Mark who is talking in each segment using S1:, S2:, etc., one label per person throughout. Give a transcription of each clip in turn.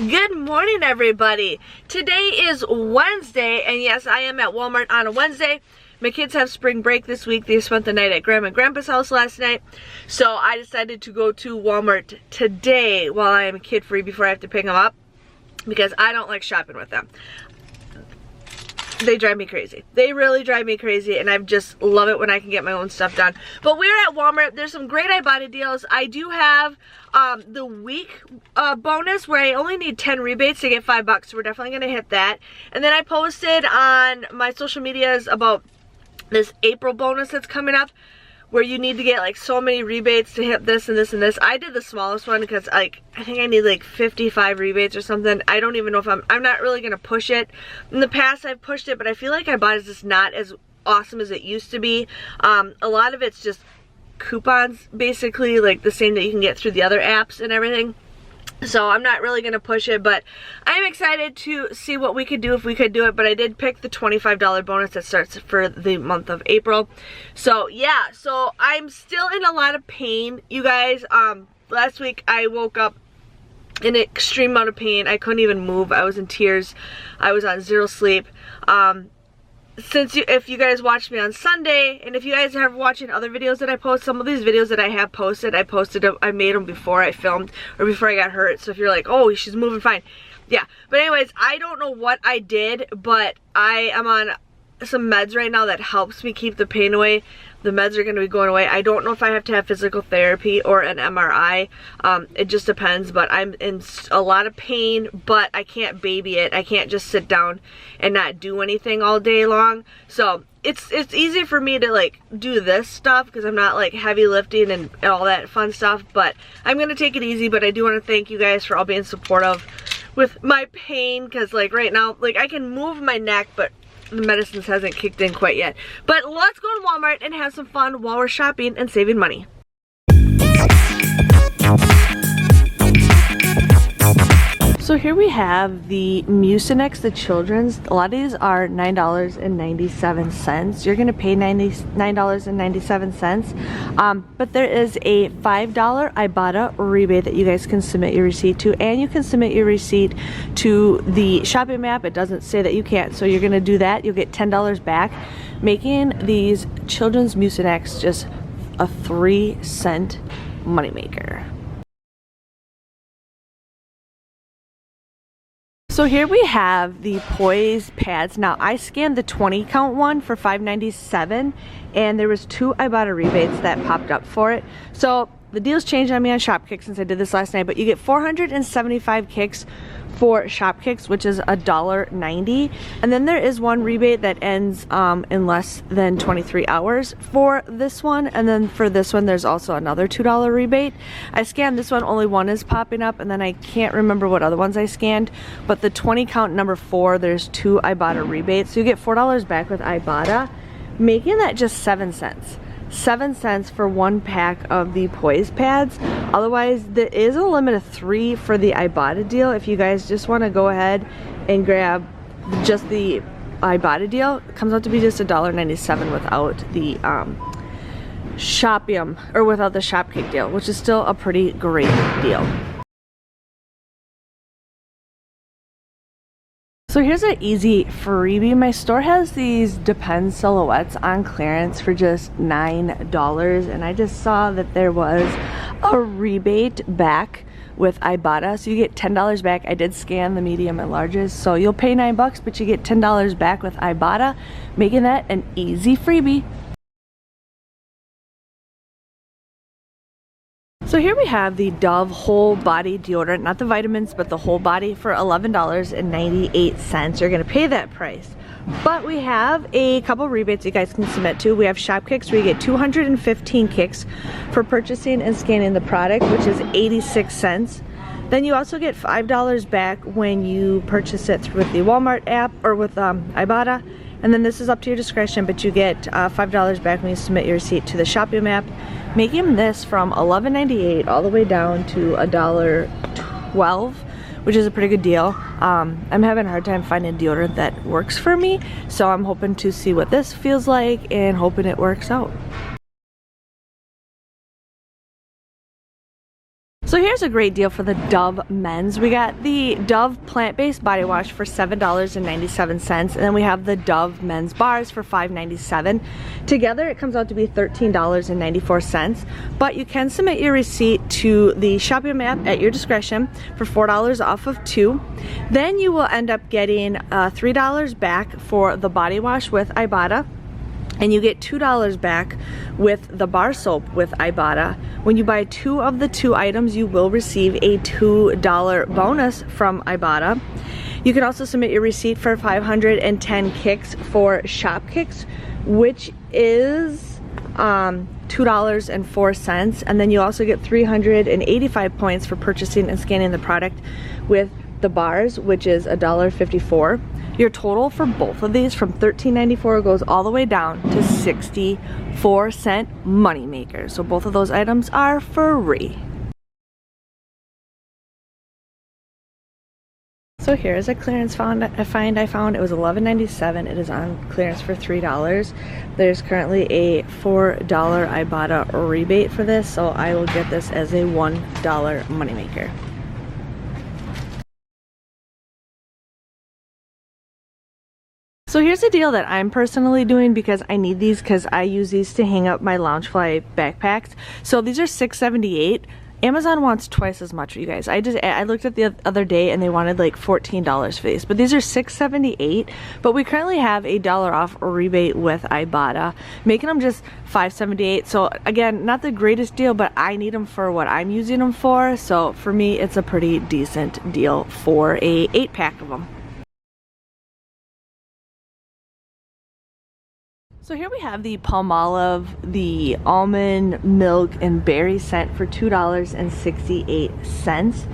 S1: Good morning, everybody. Today is Wednesday, and yes, I am at Walmart on a Wednesday. My kids have spring break this week. They spent the night at Grandma and Grandpa's house last night, so I decided to go to Walmart today while I am kid-free before I have to pick them up, because I don't like shopping with them. They drive me crazy. They really drive me crazy, and I just love it when I can get my own stuff done. But we're at Walmart. There's some great Ibotta deals. I do have the week bonus where I only need 10 rebates to get $5, so we're definitely going to hit that. And then I posted on my social medias about this April bonus that's coming up, where you need to get like so many rebates to hit this and this and this. I did the smallest one because I think I need like 55 rebates or something. I don't even know if I'm not really gonna push it. In the past I've pushed it, but I feel like Ibotta is just not as awesome as it used to be. A lot of it's just coupons, basically, like the same that you can get through the other apps and everything. So I'm not really going to push it, but I'm excited to see what we could do if we could do it. But I did pick the $25 bonus that starts for the month of April. So yeah, so I'm still in a lot of pain, you guys. Last week I woke up in an extreme amount of pain. I couldn't even move. I was in tears. I was on zero sleep. If you guys watched me on Sunday, and if you guys are watching other videos that I post, some of these videos that I have posted, I made them before I filmed, or before I got hurt. So if you're like, oh, she's moving fine. Yeah, but anyways, I don't know what I did, but I am on some meds right now that helps me keep the pain away. The meds are going to be going away. I don't know if I have to have physical therapy or an MRI. It just depends, but I'm in a lot of pain, but I can't baby it. I can't just sit down and not do anything all day long. So it's easy for me to like do this stuff because I'm not like heavy lifting and all that fun stuff, but I'm going to take it easy. But I do want to thank you guys for all being supportive with my pain, because like right now, like I can move my neck, but the medicines hasn't kicked in quite yet. But let's go to Walmart and have some fun while we're shopping and saving money. So here we have the Mucinex, the children's. A lot of these are $9.97. You're gonna pay $9.97. But there is a $5 Ibotta rebate that you guys can submit your receipt to, and you can submit your receipt to the shopping map. It doesn't say that you can't, so you're gonna do that. You'll get $10 back, making these children's Mucinex just a 3-cent moneymaker. So here we have the Poise pads. Now I scanned the 20 count one for $5.97, and there was 2 Ibotta rebates that popped up for it. So the deals changed on me on Shopkick since I did this last night, but you get 475 kicks for Shopkicks, which is $1.90, and then there is one rebate that ends in less than 23 hours for this one, and then for this one there's also another $2 rebate. I scanned this one, only one is popping up, and then I can't remember what other ones I scanned, but the 20 count number 4, there's 2 Ibotta rebates, so you get $4 back with Ibotta, making that just 7 cents. 7 cents for 1 pack of the Poise pads. Otherwise, there is a limit of 3 for the Ibotta deal. If you guys just want to go ahead and grab just the Ibotta deal, it comes out to be just $1.97 without the Shopium, or without the Shopkick deal, which is still a pretty great deal. So here's an easy freebie. My store has these Depend silhouettes on clearance for just $9, and I just saw that there was a rebate back with Ibotta, so you get $10 back. I did scan the medium and larges, so you'll pay $9, but you get $10 back with Ibotta, making that an easy freebie. So here we have the Dove whole body deodorant, not the vitamins, but the whole body, for $11.98. You're gonna pay that price. But we have a couple rebates you guys can submit to. We have Shopkicks, where you get 215 kicks for purchasing and scanning the product, which is 86 cents. Then you also get $5 back when you purchase it with the Walmart app or with Ibotta. And then this is up to your discretion, but you get $5 back when you submit your receipt to the shopping app, making this from $11.98 all the way down to $1.12, which is a pretty good deal. I'm having a hard time finding deodorant that works for me, so I'm hoping to see what this feels like and hoping it works out. So here's here's a great deal for the Dove men's. We got the Dove plant-based body wash for $7.97, and then we have the Dove men's bars for $5.97. Together it comes out to be $13.94, but you can submit your receipt to the shopping app at your discretion for $4 off of 2. Then you will end up getting $3 back for the body wash with Ibotta, and you get $2 back with the bar soap with Ibotta. When you buy 2 of the 2 items, you will receive a $2 bonus from Ibotta. You can also submit your receipt for 510 kicks for shop kicks, which is $2.04, and then you also get 385 points for purchasing and scanning the product with the bars, which is $1.54. Your total for both of these from $13.94 goes all the way down to 64-cent Moneymaker. So both of those items are free. So here's a clearance find I found. It was $11.97. It is on clearance for $3. There's currently a $4 Ibotta rebate for this, so I will get this as a $1 Moneymaker. So here's a deal that I'm personally doing because I need these, because I use these to hang up my Loungefly backpacks. So these are $6.78. Amazon wants twice as much for you guys. I looked at the other day and they wanted like $14 for these, but these are $6.78. But we currently have a $1 off rebate with Ibotta, making them just $5.78. So again, not the greatest deal, but I need them for what I'm using them for. So for me, it's a pretty decent deal for a 8-pack of them. So here we have the Palmolive, the almond milk and berry scent for $2.68.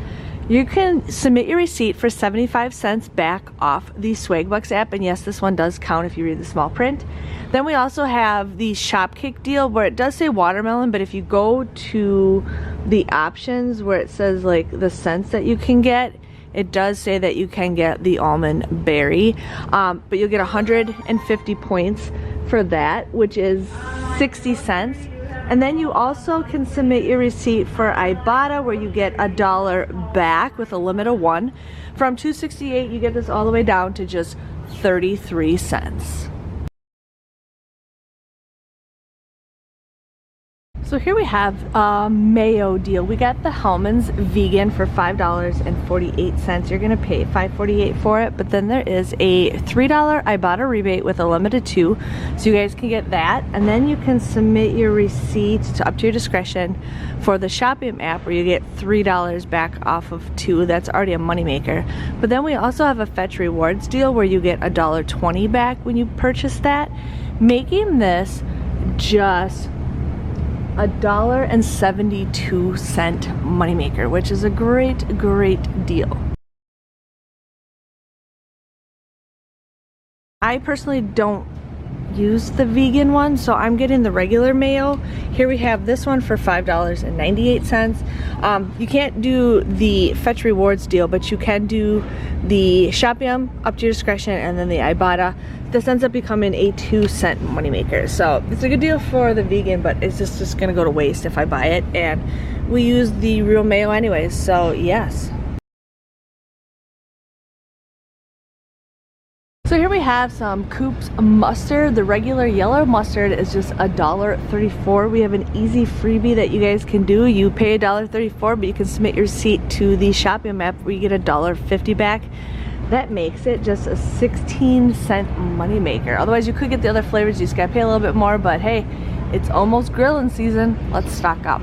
S1: You can submit your receipt for 75 cents back off the Swagbucks app, and yes, this one does count if you read the small print. Then we also have the Shopkick deal where it does say watermelon, but if you go to the options where it says like the scents that you can get, it does say that you can get the almond berry, but you'll get 150 points for that, which is 60 cents. And then you also can submit your receipt for Ibotta, where you get $1 back with a limit of 1. From $2.68, you get this all the way down to just 33 cents. So here we have a mayo deal. We got the Hellmann's vegan for $5.48. You're gonna pay $5.48 for it, but then there is a $3 Ibotta rebate with a limit of 2, so you guys can get that. And then you can submit your receipt to up to your discretion for the shopping app, where you get $3 back off of 2. That's already a moneymaker. But then we also have a Fetch Rewards deal where you get $1.20 back when you purchase that, making this just $1.72 moneymaker, which is a great deal. I personally don't use the vegan one, so I'm getting the regular mayo. Here we have this one for $5.98. You can't do the Fetch Rewards deal, but you can do the Shopium up to your discretion, and then the Ibotta. This ends up becoming a 2-cent moneymaker. So it's a good deal for the vegan, but it's just gonna go to waste if I buy it, and we use the real mayo anyways, so yes. So here we have some Coop's mustard. The regular yellow mustard is just $1.34. We have an easy freebie that you guys can do. You pay $1.34, but you can submit your receipt to the shopping app where you get $1.50 back. That makes it just a 16-cent moneymaker. Otherwise, you could get the other flavors. You just gotta pay a little bit more, but hey, it's almost grilling season. Let's stock up.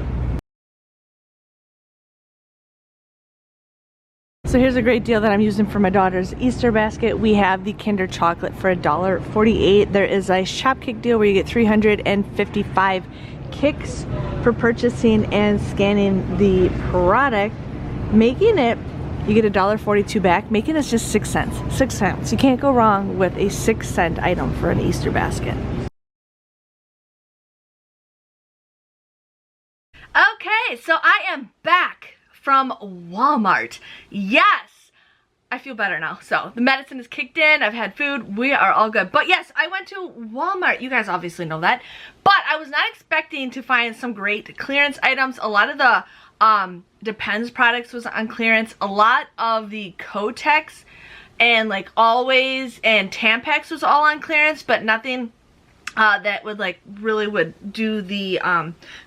S1: So here's a great deal that I'm using for my daughter's Easter basket. We have the Kinder chocolate for $1.48. There is a Shopkick deal where you get 355 kicks for purchasing and scanning the product, making it, you get $1.42 back, making this just 6 cents. 6 cents. You can't go wrong with a 6-cent item for an Easter basket. Okay, so I am back from Walmart. Yes, I feel better now. So the medicine is kicked in, I've had food, we are all good. But yes, I went to Walmart. You guys obviously know that. But I was not expecting to find some great clearance items. A lot of the Depends products was on clearance. A lot of the Kotex and like Always and Tampax was all on clearance, but nothing that would like really would do the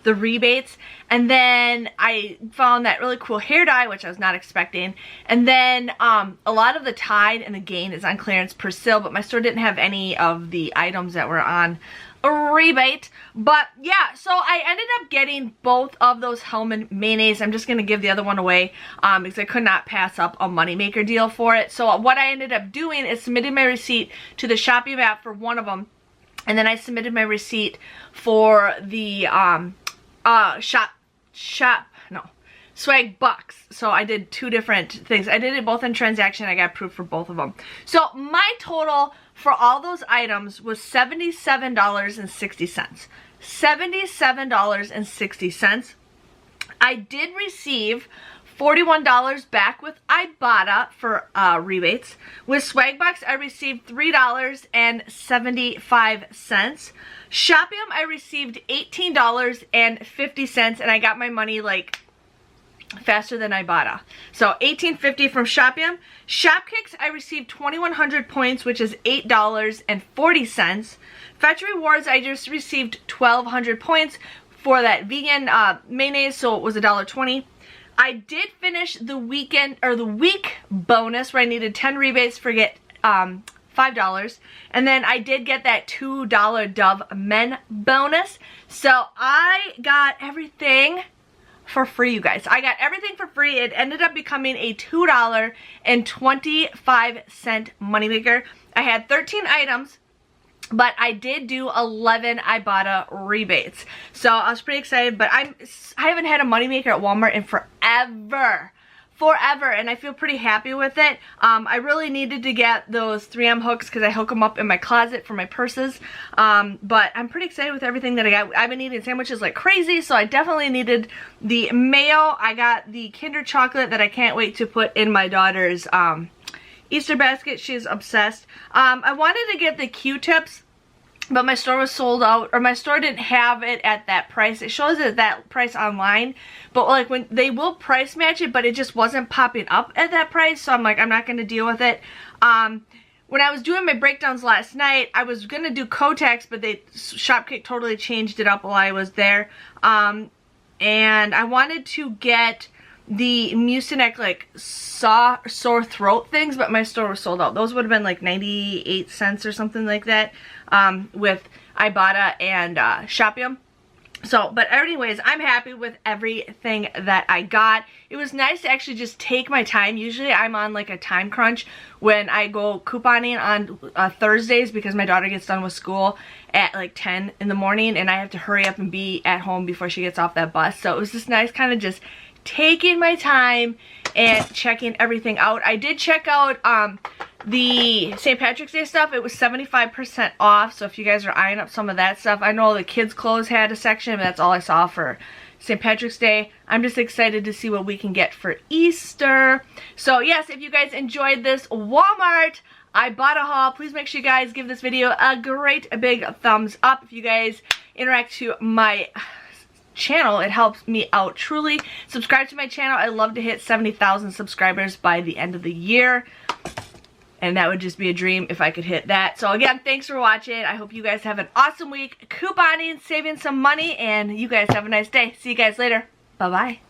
S1: rebates. And then I found that really cool hair dye, which I was not expecting. And then a lot of the Tide and the Gain is on clearance per sale, but my store didn't have any of the items that were on a rebate. But yeah, so I ended up getting both of those Hellman mayonnaise. I'm just going to give the other one away because I could not pass up a Moneymaker deal for it. So what I ended up doing is submitting my receipt to the Shopee app for one of them. And then I submitted my receipt for the Swag Bucks. So I did two different things. I did it both in transaction. I got approved for both of them. So my total for all those items was $77.60. $77.60. I did receive $41 back with Ibotta for rebates. With Swagbucks, I received $3.75. Shopium, I received $18.50, and I got my money like faster than Ibotta. So $18.50 from Shopium. Shopkicks, I received 2,100 points, which is $8.40. Fetch Rewards, I just received 1,200 points for that vegan mayonnaise, so it was $1.20. I did finish the weekend or the week bonus where I needed 10 rebates for get $5, and then I did get that $2 Dove Men bonus. So I got everything for free, you guys. I got everything for free. It ended up becoming a $2.25 moneymaker. I had 13 items, but I did do 11 Ibotta rebates. So I was pretty excited, but I haven't had a moneymaker at Walmart in forever. And I feel pretty happy with it. I really needed to get those 3M hooks because I hook them up in my closet for my purses. But I'm pretty excited with everything that I got. I've been eating sandwiches like crazy, so I definitely needed the mayo. I got the Kinder chocolate that I can't wait to put in my daughter's Easter basket. She's obsessed. I wanted to get the Q-tips, but my store was sold out, or my store didn't have it at that price. It shows it at that price online, but like when they will price match it, but it just wasn't popping up at that price. So I'm like, I'm not going to deal with it. When I was doing my breakdowns last night, I was going to do Kotex, but Shopkick totally changed it up while I was there. And I wanted to get the Mucinex like sore throat things, but my store was sold out. Those would have been like 98 cents or something like that with Ibotta and Shopium. So, but anyways, I'm happy with everything that I got. It was nice to actually just take my time. Usually I'm on like a time crunch when I go couponing on Thursdays because my daughter gets done with school at like 10 in the morning and I have to hurry up and be at home before she gets off that bus. So it was just nice kind of just taking my time and checking everything out. I did check out the St. Patrick's Day stuff. It was 75% off, so if you guys are eyeing up some of that stuff. I know the kids' clothes had a section, but that's all I saw for St. Patrick's Day. I'm just excited to see what we can get for Easter. So yes, if you guys enjoyed this Walmart Ibotta haul, please make sure you guys give this video a great big thumbs up. If you guys interact to my channel, it helps me out truly. Subscribe to my channel. I love to hit 70,000 subscribers by the end of the year, and that would just be a dream if I could hit that. So again, thanks for watching. I hope you guys have an awesome week couponing, saving some money, and you guys have a nice day. See you guys later. Bye bye.